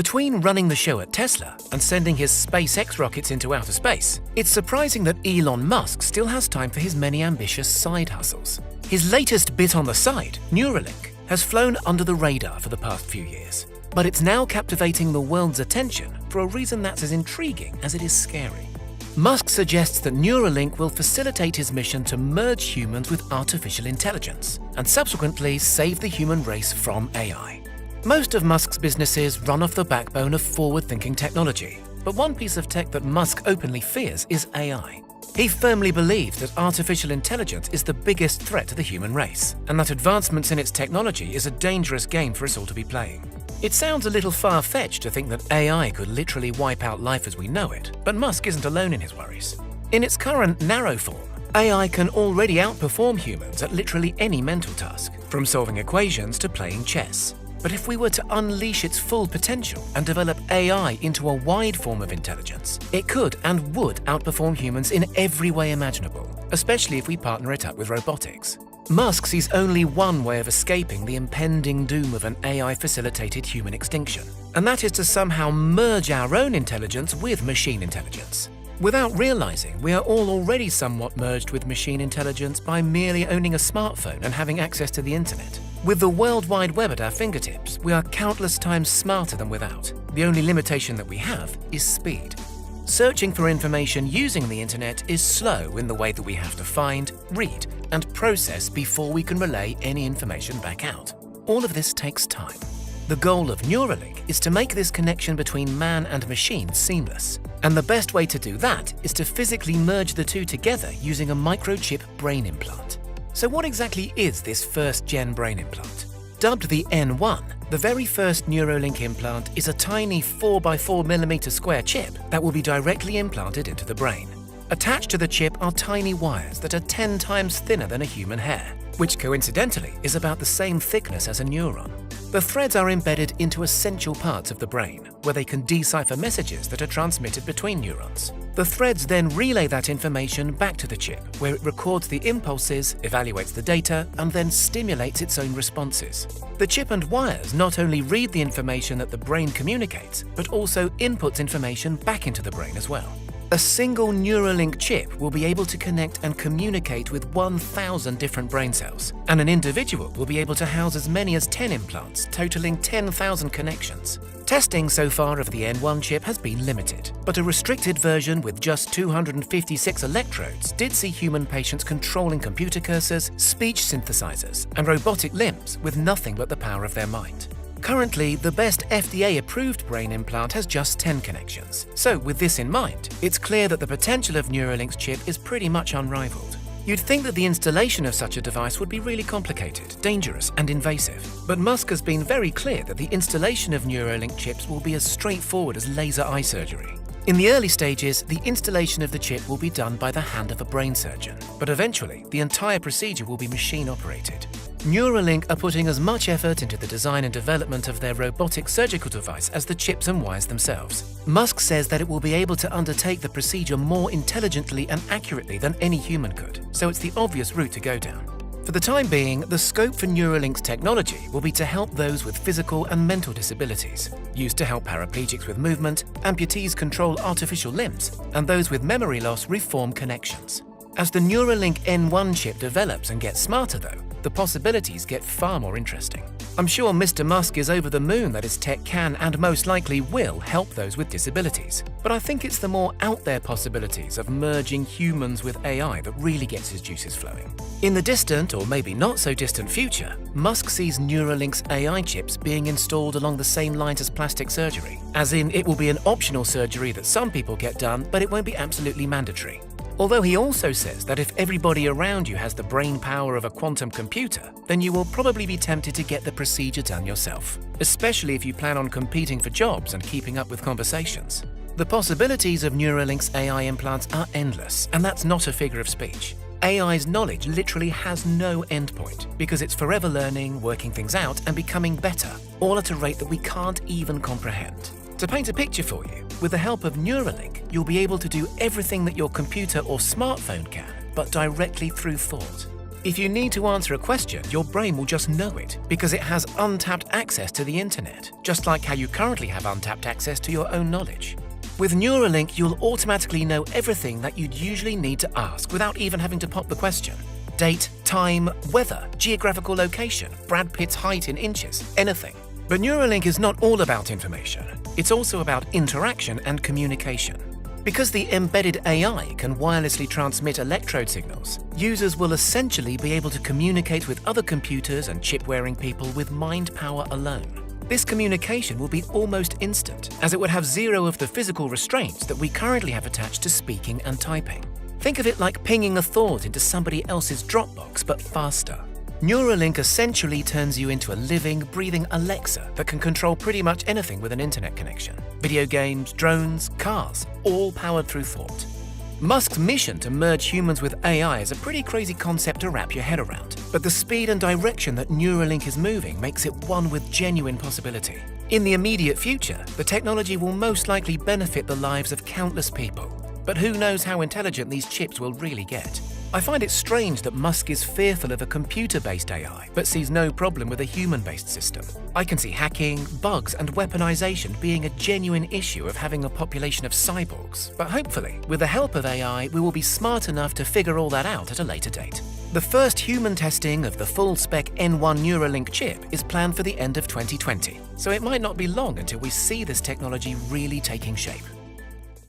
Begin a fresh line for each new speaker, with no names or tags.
Between running the show at Tesla and sending his SpaceX rockets into outer space, it's surprising that Elon Musk still has time for his many ambitious side hustles. His latest bit on the side, Neuralink, has flown under the radar for the past few years, but it's now captivating the world's attention for a reason that's as intriguing as it is scary. Musk suggests that Neuralink will facilitate his mission to merge humans with artificial intelligence and subsequently save the human race from AI. Most of Musk's businesses run off the backbone of forward-thinking technology, but one piece of tech that Musk openly fears is AI. He firmly believes that artificial intelligence is the biggest threat to the human race, and that advancements in its technology is a dangerous game for us all to be playing. It sounds a little far-fetched to think that AI could literally wipe out life as we know it, but Musk isn't alone in his worries. In its current narrow form, AI can already outperform humans at literally any mental task, from solving equations to playing chess. But if we were to unleash its full potential and develop AI into a wide form of intelligence, it could and would outperform humans in every way imaginable, especially if we partner it up with robotics. Musk sees only one way of escaping the impending doom of an AI-facilitated human extinction, and that is to somehow merge our own intelligence with machine intelligence. Without realizing, we are all already somewhat merged with machine intelligence by merely owning a smartphone and having access to the internet. With the World Wide Web at our fingertips, we are countless times smarter than without. The only limitation that we have is speed. Searching for information using the internet is slow in the way that we have to find, read, and process before we can relay any information back out. All of this takes time. The goal of Neuralink is to make this connection between man and machine seamless. And the best way to do that is to physically merge the two together using a microchip brain implant. So what exactly is this first-gen brain implant? Dubbed the N1, the very first Neuralink implant is a tiny 4x4mm square chip that will be directly implanted into the brain. Attached to the chip are tiny wires that are 10 times thinner than a human hair, which coincidentally is about the same thickness as a neuron. The threads are embedded into essential parts of the brain, where they can decipher messages that are transmitted between neurons. The threads then relay that information back to the chip, where it records the impulses, evaluates the data, and then stimulates its own responses. The chip and wires not only read the information that the brain communicates, but also inputs information back into the brain as well. A single Neuralink chip will be able to connect and communicate with 1,000 different brain cells, and an individual will be able to house as many as 10 implants, totaling 10,000 connections. Testing so far of the N1 chip has been limited, but a restricted version with just 256 electrodes did see human patients controlling computer cursors, speech synthesizers, and robotic limbs with nothing but the power of their mind. Currently, the best FDA-approved brain implant has just 10 connections. So with this in mind, it's clear that the potential of Neuralink's chip is pretty much unrivaled. You'd think that the installation of such a device would be really complicated, dangerous, and invasive. But Musk has been very clear that the installation of Neuralink chips will be as straightforward as laser eye surgery. In the early stages, the installation of the chip will be done by the hand of a brain surgeon, but eventually, the entire procedure will be machine-operated. Neuralink are putting as much effort into the design and development of their robotic surgical device as the chips and wires themselves. Musk says that it will be able to undertake the procedure more intelligently and accurately than any human could, so it's the obvious route to go down. For the time being, the scope for Neuralink's technology will be to help those with physical and mental disabilities, used to help paraplegics with movement, amputees control artificial limbs, and those with memory loss reform connections. As the Neuralink N1 chip develops and gets smarter though, the possibilities get far more interesting. I'm sure Mr. Musk is over the moon that his tech can and most likely will help those with disabilities. But I think it's the more out there possibilities of merging humans with AI that really gets his juices flowing. In the distant, or maybe not so distant future, Musk sees Neuralink's AI chips being installed along the same lines as plastic surgery. As in, it will be an optional surgery that some people get done, but it won't be absolutely mandatory. Although he also says that if everybody around you has the brain power of a quantum computer, then you will probably be tempted to get the procedure done yourself, especially if you plan on competing for jobs and keeping up with conversations. The possibilities of Neuralink's AI implants are endless, and that's not a figure of speech. AI's knowledge literally has no endpoint because it's forever learning, working things out, and becoming better, all at a rate that we can't even comprehend. To paint a picture for you, with the help of Neuralink, you'll be able to do everything that your computer or smartphone can, but directly through thought. If you need to answer a question, your brain will just know it because it has untapped access to the internet, just like how you currently have untapped access to your own knowledge. With Neuralink, you'll automatically know everything that you'd usually need to ask without even having to pop the question. Date, time, weather, geographical location, Brad Pitt's height in inches, anything. But Neuralink is not all about information. It's also about interaction and communication. Because the embedded AI can wirelessly transmit electrode signals, users will essentially be able to communicate with other computers and chip-wearing people with mind power alone. This communication will be almost instant, as it would have zero of the physical restraints that we currently have attached to speaking and typing. Think of it like pinging a thought into somebody else's Dropbox, but faster. Neuralink essentially turns you into a living, breathing Alexa that can control pretty much anything with an internet connection. Video games, drones, cars, all powered through thought. Musk's mission to merge humans with AI is a pretty crazy concept to wrap your head around, but the speed and direction that Neuralink is moving makes it one with genuine possibility. In the immediate future, the technology will most likely benefit the lives of countless people, but who knows how intelligent these chips will really get. I find it strange that Musk is fearful of a computer-based AI, but sees no problem with a human-based system. I can see hacking, bugs, and weaponization being a genuine issue of having a population of cyborgs. But hopefully, with the help of AI, we will be smart enough to figure all that out at a later date. The first human testing of the full-spec N1 Neuralink chip is planned for the end of 2020, so it might not be long until we see this technology really taking shape.